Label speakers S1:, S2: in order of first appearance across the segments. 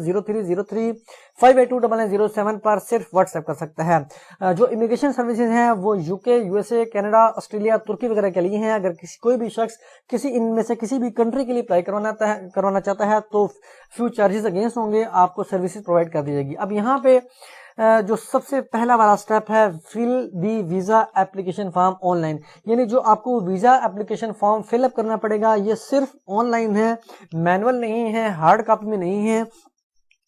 S1: 0303-582-9907 पर सिर्फ व्हाट्सएप कर सकता है। जो इमिग्रेशन सर्विसेज हैं वो यूके, यूएसए, कनाडा, ऑस्ट्रेलिया, तुर्की वगैरह के लिए हैं। अगर कोई भी शख्स किसी इनमें से किसी भी कंट्री के लिए अप्लाई करवाना चाहता है तो फ्यू चार्जेस अगेंस्ट होंगे, आपको सर्विसेज प्रोवाइड कर दी जाएगी। अब यहाँ पे जो सबसे पहला वाला स्टेप है, fill the visa application form online, यानी जो आपको visa application form fill up करना पड़ेगा ये सिर्फ ऑनलाइन है, मैनुअल नहीं है, हार्ड कॉपी में नहीं है।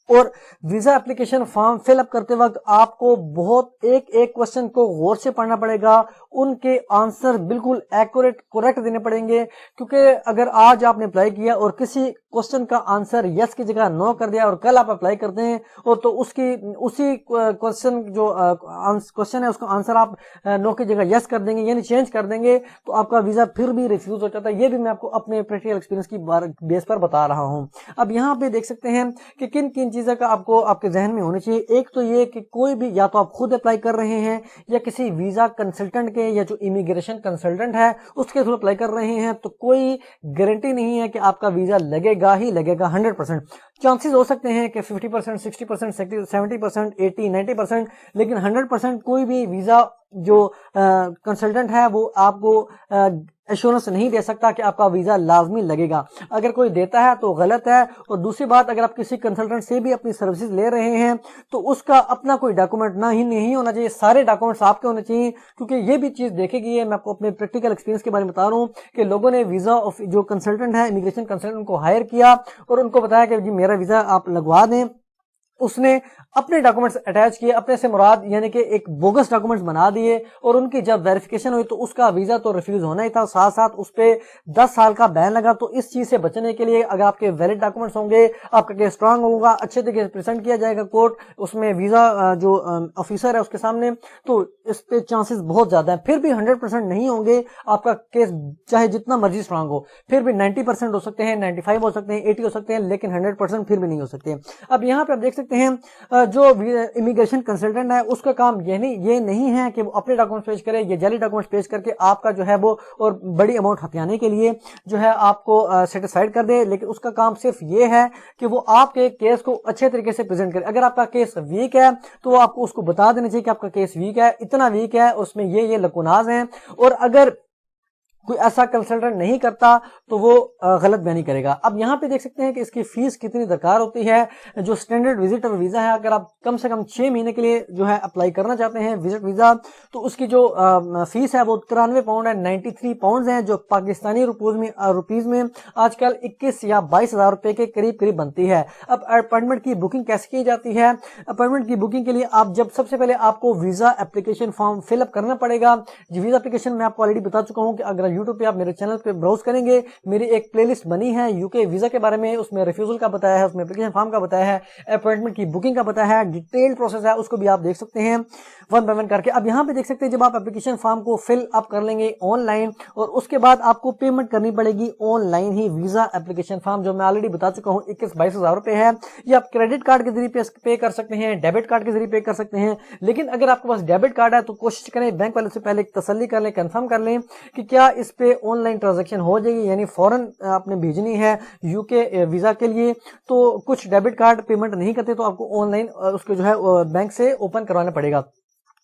S1: और visa application form fill up करते वक्त आपको बहुत एक क्वेश्चन को गौर से पढ़ना पड़ेगा, उनके आंसर बिल्कुल एक्यूरेट करेक्ट देने पड़ेंगे, क्योंकि अगर आज आपने अप्लाई किया और किसी क्वेश्चन का आंसर यस की जगह नो कर दिया और कल आप अप्लाई करते हैं और तो उसी क्वेश्चन जो क्वेश्चन है उसका आंसर आप नो की जगह यस कर देंगे, यानी चेंज कर देंगे, तो आपका वीजा फिर भी रिफ्यूज हो जाता है। ये भी मैं आपको अपने प्रैक्टिकल एक्सपीरियंस की बेस पर बता रहा हूं। अब यहाँ पे देख सकते हैं कि किन किन चीजों का आपको आपके जहन में होनी चाहिए। एक तो ये कि कोई भी, या तो आप खुद अप्लाई कर रहे हैं या किसी वीजा कंसल्टेंट के या जो इमिग्रेशन कंसल्टेंट है उसके थ्रू अप्लाई कर रहे हैं, तो कोई गारंटी नहीं है कि आपका वीजा लगेगा ही लगेगा। 100% चांसेस हो सकते हैं कि 50%, 60%, 70%, 80%, 90%, लेकिन 100% कोई भी वीजा जो कंसल्टेंट है वो आपको एश्योरेंस नहीं दे सकता कि आपका वीजा लाजमी लगेगा। अगर कोई देता है तो गलत है। और दूसरी बात, अगर आप किसी कंसल्टेंट से भी अपनी सर्विसेज ले रहे हैं तो उसका अपना कोई डॉक्यूमेंट नहीं होना चाहिए, सारे डॉक्यूमेंट्स आपके होने चाहिए, क्योंकि ये भी चीज देखेगी है। मैं आपको अपने प्रैक्टिकल एक्सपीरियंस के बारे में बता रहा हूँ कि लोगों ने वीजा जो कंसल्टेंट है, इमिग्रेशन कंसल्टेंट को हायर किया और उनको बताया कि जी मेरा वीजा आप लगवा दें, उसने अपने डॉक्यूमेंट्स अटैच किए, अपने से मुराद यानी कि एक बोगस डॉक्यूमेंट्स बना दिए, और उनकी जब वेरिफिकेशन हुई तो उसका वीजा तो रिफ्यूज होना ही था, साथ साथ उस पे 10 साल का बैन लगा। तो इस चीज से बचने के लिए अगर आपके वैलिड डॉक्यूमेंट्स होंगे, आपका केस स्ट्रांग होगा, अच्छे तरीके से प्रेजेंट किया जाएगा कोर्ट उसमें वीजा जो ऑफिसर है उसके सामने, तो इस पे चांसेस बहुत ज्यादा है। फिर भी 100% नहीं होंगे, आपका केस चाहे जितना मर्जी स्ट्रांग हो, फिर भी 90% हो सकते हैं, 95 हो सकते हैं, 80 हो सकते हैं, लेकिन 100% फिर भी नहीं हो सकते। अब यहाँ पे आप देख सकते हैं जो इमिग्रेशन कंसल्टेंट है उसका काम ये नहीं है कि वो अपने डॉक्यूमेंट्स पेश करे, ये जाली डॉक्यूमेंट्स पेश करके आपका जो है वो और बड़ी अमाउंट हथियाने के लिए जो है आपको सेटिस्फाइड कर दे, लेकिन उसका काम सिर्फ ये है कि वो आपके केस को अच्छे तरीके से प्रेजेंट करे। अगर आपका केस वीक है तो आपको उसको बता देना चाहिए कि आपका केस वीक है, इतना वीक है, उसमें ये लकुनाज हैं, और अगर कोई ऐसा कंसल्टेंट नहीं करता तो वो गलत बयानी करेगा। अब यहाँ पे देख सकते हैं कि इसकी फीस कितनी दरकार होती है। जो स्टैंडर्ड विजिटर वीजा है, अगर आप कम से कम 6 महीने के लिए जो है अप्लाई करना चाहते हैं विजिट वीजा, तो उसकी जो फीस है वो 93 पाउंड है, 93 पाउंड है, जो पाकिस्तानी रुपीज में आजकल 21 या 22 हजार रुपए के करीब बनती है। अब अपॉइंटमेंट की बुकिंग कैसे की जाती है? अपॉइंटमेंट की बुकिंग के लिए आप सबसे पहले आपको वीजा एप्लीकेशन फॉर्म फिलअप करना पड़ेगा। वीजा एप्लीकेशन मैं आपको ऑलरेडी बता चुका हूँ कि अगर यूट्यूब पे आप मेरे चैनल पे ब्राउज करेंगे, मेरी एक प्लेलिस्ट बनी है यूके वीजा के बारे में, उसमें रिफ्यूजल का बताया है, उसमें एप्लीकेशन फॉर्म का बताया है, अपॉइंटमेंट की बुकिंग का बताया है, डिटेल्ड प्रोसेस है, उसको भी आप देख सकते हैं वन बाय वन करके। अब यहाँ पे देख सकते हैं जब आप एप्लीकेशन फॉर्म को फिल अप कर लेंगे ऑनलाइन, और उसके बाद आपको पेमेंट करनी पड़ेगी ऑनलाइन ही। वीजा एप्लीकेशन फॉर्म जो मैं ऑलरेडी बता चुका हूँ 21-22 हजार रुपए है। ये आप क्रेडिट कार्ड के जरिए पे कर सकते हैं, डेबिट कार्ड के जरिए पे कर सकते हैं, लेकिन अगर आपके पास डेबिट कार्ड है तो कोशिश करें बैंक वाले से पहले तसल्ली कर लें, कंफर्म कर लें कि क्या इस पे ऑनलाइन ट्रांजैक्शन हो जाएगी, यानी फौरन आपने भेजनी है यूके वीजा के लिए। तो कुछ डेबिट कार्ड पेमेंट नहीं करते तो आपको ऑनलाइन उसको जो है बैंक से ओपन करवाना पड़ेगा,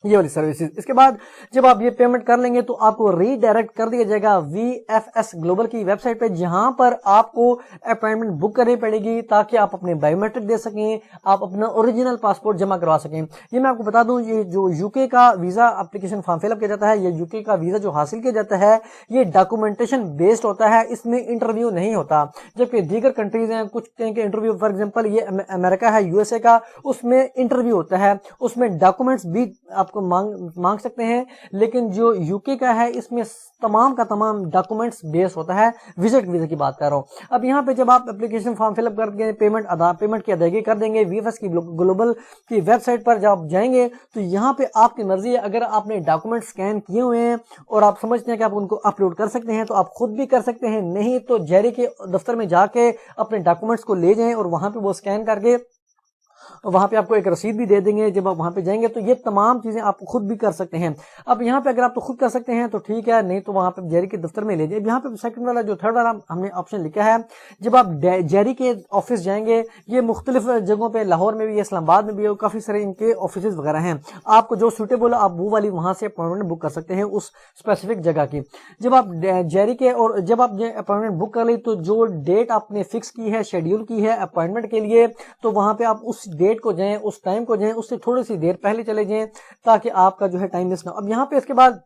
S1: ये वाली सर्विसेज। इसके बाद जब आप ये पेमेंट कर लेंगे तो आपको रीडायरेक्ट कर दिया जाएगा VFS ग्लोबल की वेबसाइट पे, जहां पर आपको अपॉइंटमेंट बुक करनी पड़ेगी ताकि आप अपने बायोमेट्रिक दे सकें, आप अपना ओरिजिनल पासपोर्ट जमा करवा सकें। ये मैं आपको बता दूं, ये जो यूके का वीजा एप्लीकेशन फॉर्म फिलअप किया जाता है, ये यूके का वीजा जो हासिल किया जाता है ये डॉक्यूमेंटेशन बेस्ड होता है, इसमें इंटरव्यू नहीं होता। जबकि दीगर कंट्रीज हैं, कुछ के इंटरव्यू, फॉर एग्जाम्पल ये अमेरिका है, USA का, उसमें इंटरव्यू होता है, उसमें डॉक्यूमेंट्स भी आपको मांग सकते हैं, लेकिन जो यूके का है इसमें तमाम का तमाम डॉक्यूमेंट्स बेस होता है। विजिट वीजा की बात कर रहा हूं। अब यहाँ पे जब आप एप्लीकेशन फॉर्म फिलअप करके पेमेंट की अदायगी कर देंगे, VFS की ग्लोबल की वेबसाइट पर जब आप जाएंगे तो यहाँ पे आपकी मर्जी है, अगर आपने डॉक्यूमेंट स्कैन किए हुए हैं और आप समझते हैं कि आप उनको अपलोड कर सकते हैं तो आप खुद भी कर सकते हैं, नहीं तो जेरी के दफ्तर में जाके अपने डॉक्यूमेंट्स को ले जाएं और वहां पे वो स्कैन करके वहां पे आपको एक रसीद भी दे देंगे जब आप वहां पे जाएंगे। तो ये तमाम चीजें आप खुद भी कर सकते हैं। अब यहाँ पे अगर आप तो खुद कर सकते हैं तो ठीक है, नहीं तो वहां पे जेरी के दफ्तर में ले जाइए। यहाँ पे सेकंड वाला जो थर्ड वाला हमने ऑप्शन लिखा है, जब आप जेरी के ऑफिस जाएंगे, ये मुख्तलिफ जगहों पे, लाहौर में भी है, इस्लामाबाद में भी है, काफी सारे इनके ऑफिस वगैरह हैं। आपको जो सूटेबल है आप वो वाली वहां से अपॉइंटमेंट बुक कर सकते हैं उस स्पेसिफिक जगह की। जब आप जेरी के और जब आप अपॉइंटमेंट बुक कर ली तो जो डेट आपने फिक्स की है, शेड्यूल की है अपॉइंटमेंट के लिए, तो वहां पे आप उस डेट को जाएं, उस टाइम को जाएं, उससे थोड़ी सी देर पहले चले जाएं ताकि आपका जो है टाइम मिस ना हो। अब यहाँ पे इसके बाद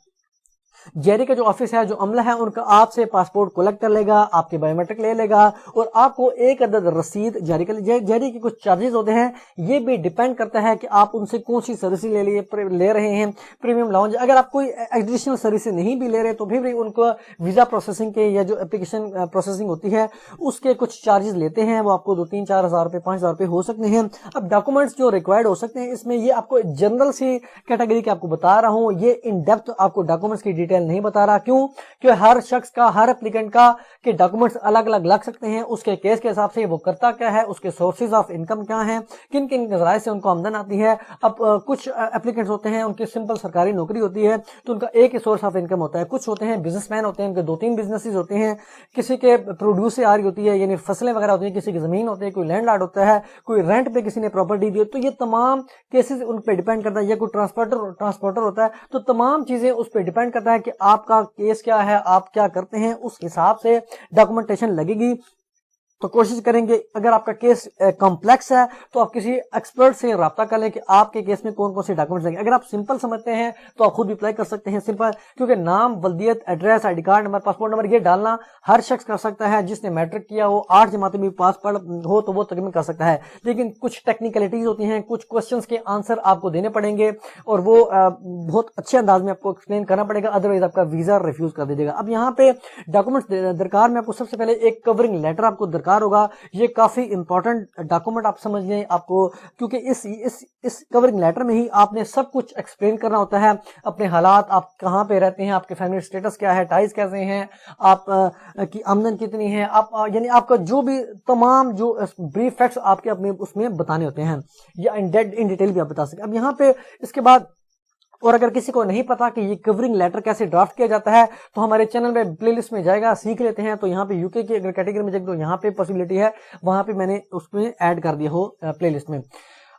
S1: जेरी का जो ऑफिस है, जो अमला है, उनका आपसे पासपोर्ट कलेक्ट कर लेगा, आपके बायोमेट्रिक ले लेगा और आपको एक अदद रसीद जारी कर जेरी के कुछ चार्जेस होते हैं। ये भी डिपेंड करता है कि आप उनसे कौन सी सर्विस ले रहे हैं। प्रीमियम लाउंज, अगर आप कोई एडिशनल सर्विस नहीं भी ले रहे तो भी उनको वीजा प्रोसेसिंग के या जो एप्लीकेशन प्रोसेसिंग होती है उसके कुछ चार्जेस लेते हैं। वो आपको 2-3-4 हज़ार रुपए, 5 हज़ार रुपए हो सकते हैं। अब डॉक्यूमेंट्स जो रिक्वायर्ड हो सकते हैं, इसमें ये आपको जनरल सी कैटेगरी के आपको बता रहा हूं, ये इन डेप्थ आपको डॉक्यूमेंट्स की डिटेल नहीं बता रहा। क्यों? क्योंकि हर शख्स का, हर एप्लीकेंट का के डॉक्यूमेंट्स अलग अलग लग सकते हैं। उसके केस के हिसाब से वो करता क्या है, उसके सोर्सेज ऑफ इनकम क्या हैं, किन किन जराए से उनको आमदन आती है। अब कुछ एप्लीकेंट्स होते हैं उनकी सिंपल सरकारी नौकरी होती है तो उनका एक ही सोर्स ऑफ इनकम होता है। कुछ होते हैं बिजनेसमैन होते हैं, उनके 2-3 बिजनेसेस होते हैं। किसी के प्रोड्यूस से आ रही होती है, यानी फसलें वगैरह होती है, किसी की जमीन होती है, कोई लैंड लॉर्ड होता है, कोई रेंट पे किसी ने प्रॉपर्टी दी। तो ये तमाम केसेस उन पे डिपेंड करता है। या कोई ट्रांसपोर्टर होता है। तो तमाम चीजें उस पर डिपेंड करता है कि आपका केस क्या है, आप क्या करते हैं, उस हिसाब से डॉक्यूमेंटेशन लगेगी। तो कोशिश करेंगे, अगर आपका केस कॉम्प्लेक्स है तो आप किसी एक्सपर्ट से राब्ता कर लें कि आपके केस में कौन कौन से डॉक्यूमेंट्स लगेंगे। अगर आप सिंपल समझते हैं तो आप खुद भी अप्लाई कर सकते हैं सिंपल, क्योंकि नाम, वल्दियत, address, ID card number, passport number ये डालना हर शख्स कर सकता है। जिसने मैट्रिक किया हो, 8 जमातें भी पास पढ़ हो तो वो तकरीबन कर सकता है। लेकिन कुछ टेक्निकलिटीज होती हैं, कुछ क्वेश्चंस के आंसर आपको देने पड़ेंगे और वो बहुत अच्छे अंदाज में आपको एक्सप्लेन करना पड़ेगा, अदरवाइज आपका वीजा रिफ्यूज कर दीजिएगा। अब यहाँ पे डॉक्यूमेंट्स दरकार में आपको सबसे पहले एक कवरिंग लेटर आपको दरकार होगा। ये काफी इंपॉर्टेंट डॉक्यूमेंट आप समझ लें आपको, क्योंकि इस कवरिंग लेटर में ही आपने सब कुछ एक्सप्लेन करना होता है। अपने हालात, आप कहाँ पे रहते हैं, आपके फैमिली स्टेटस क्या है, टाइज कैसे हैं, आप की आमदन कितनी है, आप यानी आपका जो भी तमाम जो ब्रीफ फैक्ट्स आपके अपने उसमें बताने होते हैं, या इन डिटेल भी आप बता सकते हैं। अब यहाँ पे इसके बाद, और अगर किसी को नहीं पता कि ये कवरिंग लेटर कैसे ड्राफ्ट किया जाता है तो हमारे चैनल में प्लेलिस्ट में जाएगा, सीख लेते हैं। तो यहाँ पे यूके की अगर कैटेगरी में जाएंगे तो यहाँ पे पॉसिबिलिटी है, वहां पे मैंने उसमें ऐड कर दिया हो प्लेलिस्ट में।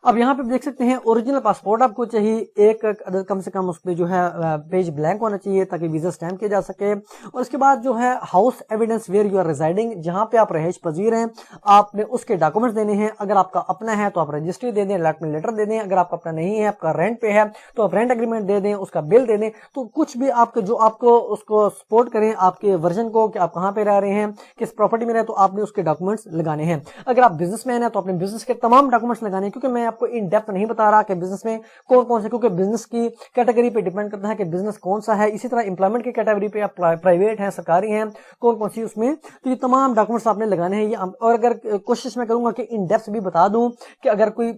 S1: अब यहाँ पे देख सकते हैं ओरिजिनल पासपोर्ट आपको चाहिए, एक अदद कम से कम उस पर जो है पेज ब्लैंक होना चाहिए ताकि वीजा स्टैम्प किया जा सके। और उसके बाद जो है house evidence where you are residing, जहाँ पे आप रहायश पजीर हैं, आपने उसके डॉक्यूमेंट्स देने हैं। अगर आपका अपना है तो आप रजिस्ट्री दे दें, अलॉटमेंट लेटर दे दें। अगर आपका अपना नहीं है, आपका रेंट पे है, तो आप रेंट एग्रीमेंट दे दें, उसका बिल दे दें। तो कुछ भी आपके जो आपको उसको सपोर्ट करें आपके वर्जन को कि आप कहाँ पे रह रहे हैं, किस प्रॉपर्टी में रहे, तो आपने उसके डॉक्यूमेंट्स लगाने हैं। अगर आप बिजनेसमैन है तो अपने बिजनेस के तमाम डॉक्यूमेंट्स लगाने हैं, क्योंकि मैं आपको इन डेप्थ नहीं बता रहा कि बिजनेस में कौन कौन से, क्योंकि बिजनेस की कैटेगरी पे डिपेंड करता है कि बिजनेस कौन सा है। इसी तरह एम्प्लॉयमेंट की कैटेगरी पे आप प्राइवेट हैं, सरकारी हैं, कौन कौन सी उसमें, तो ये तमाम डॉक्यूमेंट्स आपने लगाने हैं। और अगर कोशिश मैं करूंगा कि इन डेप्थ भी बता दूं कि अगर कोई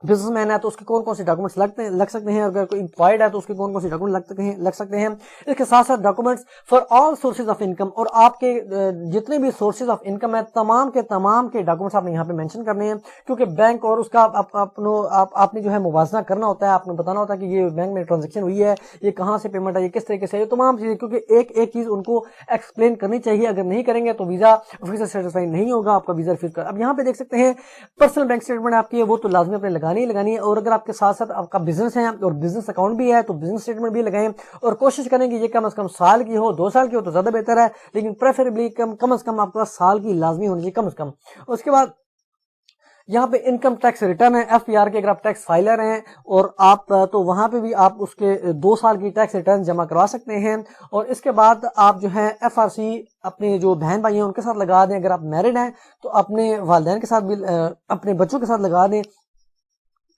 S1: बिजनेसमैन है तो उसके कौन कौन से डॉक्यूमेंट्स लग सकते हैं, अगर कोई एम्प्लॉयड है तो उसके कौन कौन से डॉक्यूमेंट लग सकते हैं। इसके साथ साथ documents for all sources of income, और आपके जितने भी सोर्सेज ऑफ इनकम है तमाम के डॉक्यूमेंट्स आपने यहाँ पे मेंशन करने हैं, क्योंकि बैंक और उसका आपने जो है मुवाजना करना होता है। आपने बताना होता है कि ये बैंक में ट्रांजेक्शन हुई है, ये कहाँ से पेमेंट है, ये किस तरीके से, ये तमाम चीजें, क्योंकि एक एक चीज उनको एक्सप्लेन करनी चाहिए। अगर नहीं करेंगे तो वीजा ऑफिसर सेटिस्फाई नहीं होगा, आपका वीजा रिफ्यूज कर। अब यहाँ पे देख सकते हैं पर्सनल बैंक स्टेटमेंट आपकी है, वो तो लाजमी अपने लगानी है। और अगर आपके साथ साथ आपका बिजनेस है और बिजनेस अकाउंट भी है तो बिजनेस स्टेटमेंट भी लगाएं, और कोशिश करें कि ये कम से कम साल की हो, 2 साल की हो तो ज्यादा बेहतर है, लेकिन प्रेफरेबली कम से कम आपके पास साल की लाजमी होनी चाहिए कम से कम। उसके बाद यहाँ पे इनकम टैक्स रिटर्न है FPR के, अगर आप टैक्स फाइलर हैं और आप तो वहां पे भी आप उसके 2 साल की टैक्स रिटर्न जमा करवा सकते हैं। और इसके बाद आप जो है FRC अपने जो बहन भाई हैं उनके साथ लगा दें। अगर आप मैरिड हैं तो अपने वालिदैन के साथ भी, अपने बच्चों के साथ लगा दें।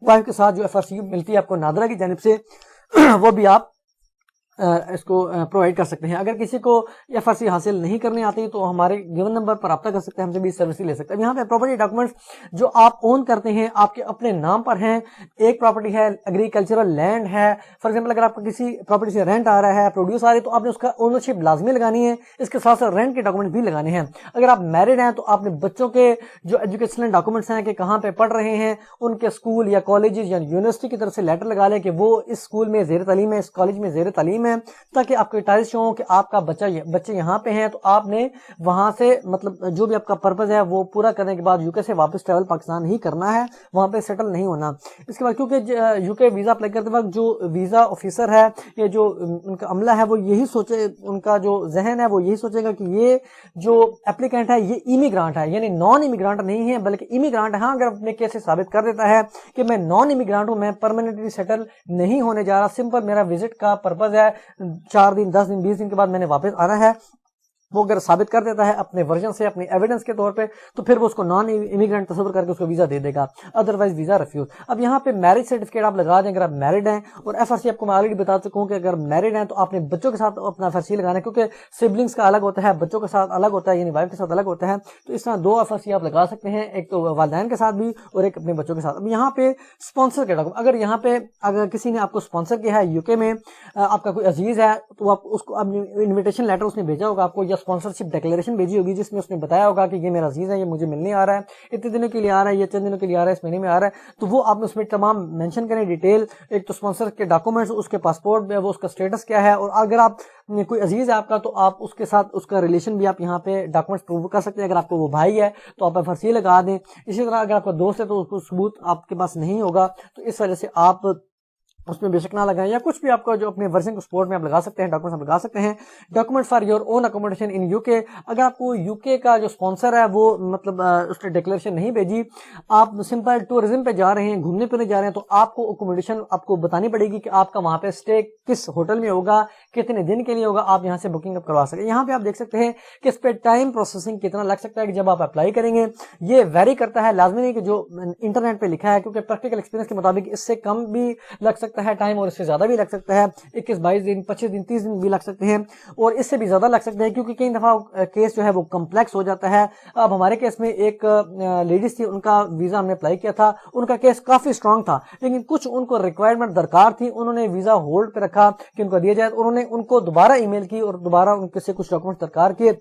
S1: वाइफ के साथ जो FRC मिलती है आपको नादरा की जानिब से वो भी आप اس کو پرووائڈ کر سکتے ہیں. اگر کسی کو FRC حاصل نہیں کرنی آتی تو ہمارے گیون نمبر پر رابطہ کر سکتے ہیں, ہم سے بھی سروس لے سکتے ہیں. یہاں پہ پراپرٹی ڈاکومنٹس جو آپ اون کرتے ہیں آپ کے اپنے نام پر ہیں. ایک پراپرٹی ہے ایگریکلچرل لینڈ ہے, فار ایگزامپل اگر آپ کو کسی پراپرٹی سے رینٹ آ رہا ہے, پروڈیوس آ رہی ہے, تو آپ نے اس کا اونرشپ لازمی لگانی ہے, اس کے ساتھ ساتھ رینٹ کے ڈاکومنٹ بھی لگانے ہیں. اگر آپ میرڈ ہیں تو آپ نے بچوں کے جو ایجوکیشنل ڈاکومنٹس ہیں کہ کہاں پہ پڑھ رہے ہیں, ان کے اسکول یا کالجز یا یونیورسٹی کی طرف سے لیٹر لگا لیں کہ وہ اس اسکول میں زیر تعلیم ہے, اس کالج میں زیر تعلیم ہے, تاکہ آپ کو ٹائلس ہوں کہ آپ کا بچے یہاں پہ ہیں, تو آپ نے وہاں سے مطلب جو بھی آپ کا پرپز ہے وہ پورا کرنے کے بعد UK سے واپس ٹریول پاکستان ہی کرنا ہے, وہاں پہ سیٹل نہیں ہونا. اس کے بعد کیونکہ UK ویزا اپلائی کرتے وقت جو ویزا آفیسر ہے یا جو ان کا عملہ ہے وہ یہی سوچے, ان کا جو ذہن ہے وہ یہی سوچے گا کہ یہ جو اپلیکینٹ ہے یہ امیگرانٹ ہے, یعنی نان امیگرانٹ نہیں ہے بلکہ امیگرانٹ ہے. ہاں اگر اپنے کیس سے ثابت کر دیتا ہے کہ میں نان امیگرانٹ ہوں, میں پرماننٹلی سیٹل نہیں ہونے جا رہا, سمپل میرا وزٹ کا پرپز ہے 4 دن 10 دن 20 دن کے بعد میں نے واپس آنا ہے, وہ اگر ثابت کر دیتا ہے اپنے ورژن سے, اپنے ایویڈنس کے طور پہ, تو پھر وہ اس کو نان امیگرینٹ تصور کر کے اس کو ویزا دے دے گا, ادروائز ویزا ریفیوز. اب یہاں پہ میرج سرٹیفکیٹ آپ لگا دیں اگر آپ میرڈ ہیں, اور FRC آپ کو میں آلریڈی بتا چکا ہوں کہ اگر میرڈ ہیں تو آپ نے بچوں کے ساتھ اپنا FRC لگانا ہے, کیونکہ سبلنگس کا الگ ہوتا ہے, بچوں کے ساتھ الگ ہوتا ہے, یعنی وائف کے ساتھ الگ ہوتا ہے. تو اس طرح 2 FRC آپ لگا سکتے ہیں, ایک تو والدین کے ساتھ بھی اور ایک اپنے بچوں کے ساتھ. اب یہاں پہ اسپانسر کے ڈاکومنٹ, اگر یہاں پہ اگر کسی نے آپ کو اسپانسر کیا ہے UK میں, آپ کا کوئی عزیز ہے, تو آپ اس کو انویٹیشن لیٹر اس نے بھیجا ہوگا آپ کو, یا اسپانسرشپ ڈکلیریشن بھیجی ہوگی جس میں اس نے بتایا ہوگا کہ یہ میرا عزیز ہے, یہ مجھے ملنے آ رہا ہے, اتنے دنوں کے لیے آ رہا ہے, یہ چند دنوں کے لیے آ رہا ہے, اس مہینے میں آ رہا ہے, تو وہ آپ نے اس میں تمام مینشن کریں ڈیٹیل. ایک تو اسپانسر کے ڈاکومنٹس, اس کے پاسپورٹ میں وہ اس کا اسٹیٹس کیا ہے, اور اگر آپ کوئی عزیز ہے آپ کا تو آپ اس کے ساتھ اس کا ریلیشن بھی آپ یہاں پہ ڈاکومنٹس پروو کر سکتے ہیں. اگر آپ کو وہ بھائی ہے تو آپ FRC لگا دیں. اسی طرح اگر آپ کا دوست ہے تو اس کو ثبوت آپ کے پاس نہیں ہوگا, تو اس وجہ سے آپ اس میں بے شک نہ لگائیں, یا کچھ بھی آپ کو جو اپنے ورژن کو سپورٹ میں آپ لگا سکتے ہیں, ڈاکومنٹس آپ لگا سکتے ہیں. Document for your own accommodation in UK, اگر آپ کو UK کا جو اسپانسر ہے وہ مطلب اس نے ڈکلیریشن نہیں بھیجی, آپ سمپل ٹورزم پہ جا رہے ہیں, گھومنے پھرنے جا رہے ہیں, تو آپ کو اکوموڈیشن آپ کو بتانی پڑے گی کہ آپ کا وہاں پہ اسٹے کس ہوٹل میں ہوگا, کتنے دن کے لیے ہوگا, آپ یہاں سے بکنگ اپ کروا سکیں. یہاں پہ آپ دیکھ سکتے ہیں کہ اس پہ ٹائم پروسیسنگ کتنا لگ سکتا ہے کہ جب آپ اپلائی کریں گے. یہ ویری کرتا ہے, لازمی نہیں کہ جو انٹرنیٹ پہ لکھا ہے, کیونکہ پریکٹیکل ایکسپیرینس کے مطابق اس سے کم بھی لگ سکتا ہے ٹائم, اور اس سے زیادہ بھی لگ سکتا ہے, 21-22 دن 25 دن 30 دن بھی لگ سکتے ہیں, اور اس سے بھی زیادہ لگ سکتے ہیں, کیونکہ کئی دفعہ کیس جو ہے وہ کمپلیکس ہو جاتا ہے. اب ہمارے کیس میں ایک لیڈیز تھی, ان کا ویزا ہم نے اپلائی کیا تھا, ان کا کیس کافی اسٹرانگ تھا, لیکن کچھ ان کو ریکوائرمنٹ درکار تھی, انہوں نے ویزا ہولڈ پہ رکھا کہ ان کو دیا جائے, انہوں نے ان کو دوبارہ ای میل کی اور دوبارہ ان سے کچھ ڈاکومنٹ درکار کیے,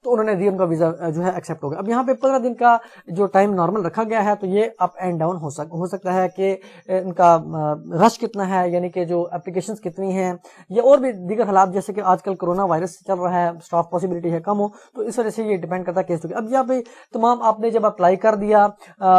S1: تو انہوں نے دی, ان کا ویزا جو ہے ایکسیپٹ ہو گیا. اب یہاں پہ 15 دن کا جو ٹائم نارمل رکھا گیا ہے, تو یہ اپ اینڈ ڈاؤن ہو سکتا ہے کہ ان کا رش کتنا ہے, یعنی کہ جو اپلیکیشنز کتنی ہیں, یا اور بھی دیگر حالات, جیسے کہ آج کل کرونا وائرس چل رہا ہے, اسٹاف پاسبلٹی ہے کم ہو, تو اس وجہ سے یہ ڈیپینڈ کرتا ہے کیس ٹو. اب یہاں پہ تمام آپ نے جب اپلائی کر دیا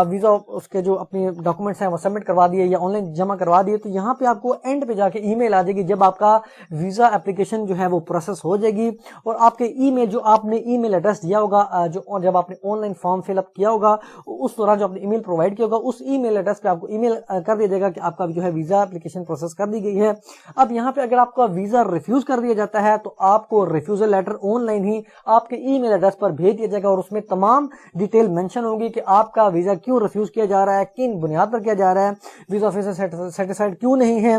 S1: ویزا, اس کے جو اپنے ڈاکومنٹس ہیں وہ سبمٹ کروا دیے یا آن لائن جمع کروا دیے, تو یہاں پہ آپ کو اینڈ پہ جا کے ای میل آ جائے گی جب آپ کا ویزا اپلیکیشن جو ہے وہ پروسیس ہو جائے گی, اور آپ کے ای میل جو آپ نے ای میل ایڈریس دیا ہوگا, جو جب آپ نے آن لائن فارم فل اپ کیا ہوگا, اس دوران جو آپ نے ای میل پرووائڈ کیا ہوگا, اس ای میل ایڈریس پہ آپ کو ای میل کر دیا جائے گا کہ آپ کا جو ہے ویزا اپلیکیشن پروسیس کر دی گئی ہے. اب یہاں پہ اگر آپ کا ویزا ریفیوز کر دیا جاتا ہے تو آپ کو ریفیوزل لیٹر آن لائن ہی آپ کے ای میل ایڈریس پر بھیج دیا جائے گا, اور اس میں تمام ڈیٹیل مینشن ہوگی کہ آپ کا ویزا کیوں ریفیوز کیا جا رہا ہے, کن بنیاد پر کیا جا رہا ہے, ویزا آفیسر سیٹسفائڈ کیوں نہیں ہے,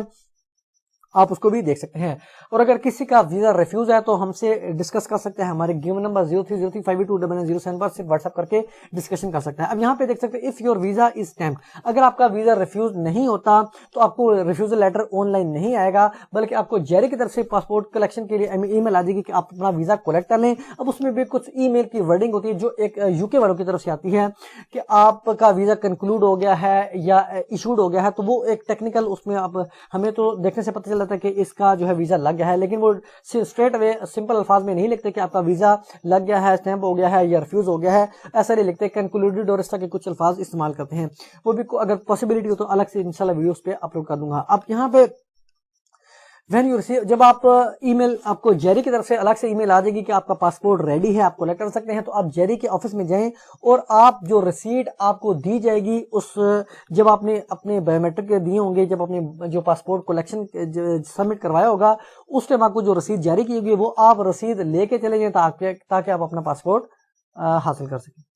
S1: آپ اس کو بھی دیکھ سکتے ہیں. اور اگر کسی کا ویزا ریفیوز ہے تو ہم سے ڈسکس کر سکتے ہیں, ہمارے گیون نمبر 0303522907 پر صرف واٹس ایپ کر کے ڈسکشن کر سکتے ہیں. اب یہاں پہ دیکھ سکتے ہیں if your visa is stamped, اگر آپ کا ویزا ریفیوز نہیں ہوتا تو آپ کو ریفیوزل لیٹر آن لائن نہیں آئے گا, بلکہ آپ کو جیری کی طرف سے پاسپورٹ کلیکشن کے لیے ای میل آ جائے گی کہ آپ اپنا ویزا کلیکٹ کر لیں. اب اس میں بھی کچھ ای میل کی ورڈنگ ہوتی ہے جو ایک UK والوں کی طرف سے آتی ہے کہ آپ کا ویزا کنکلوڈ ہو گیا ہے یا ایشوڈ ہو گیا ہے, تو وہ ایک ٹیکنیکل اس میں آپ ہمیں تو دیکھنے سے پتہ چل جاتا ہے کہ اس کا جو ہے ویزا لگ گیا ہے, لیکن وہ اسٹریٹ اوے سمپل الفاظ میں نہیں لکھتے کہ آپ کا ویزا لگ گیا ہے, اسٹیمپ ہو گیا ہے یا ریفیوز ہو گیا ہے, ایسا نہیں لکھتے, کنکلوڈڈ اور اس طرح کے کچھ الفاظ استعمال کرتے ہیں. وہ بھی اگر پاسبلٹی ہو تو الگ سے انشاءاللہ ویڈیوز پہ اپلوڈ کر دوں گا. اب یہاں پہ وین یو ریسیو, جب آپ ای میل, آپ کو جیری کی طرف سے الگ سے ای میل آ جائے گی کہ آپ کا پاسپورٹ ریڈی ہے, آپ کلیکٹ کر سکتے ہیں, تو آپ جیری کے آفس میں جائیں اور آپ جو رسیٹ آپ کو دی جائے گی, اس جب آپ نے اپنے بایو میٹرک دیے ہوں گے, جب اپنے جو پاسپورٹ کلیکشن سبمٹ کروایا ہوگا, اس ٹائم آپ کو جو رسید جاری کی ہوگی وہ آپ رسید لے کے چلے جائیں تاکہ آپ اپنا پاسپورٹ حاصل کر سکیں.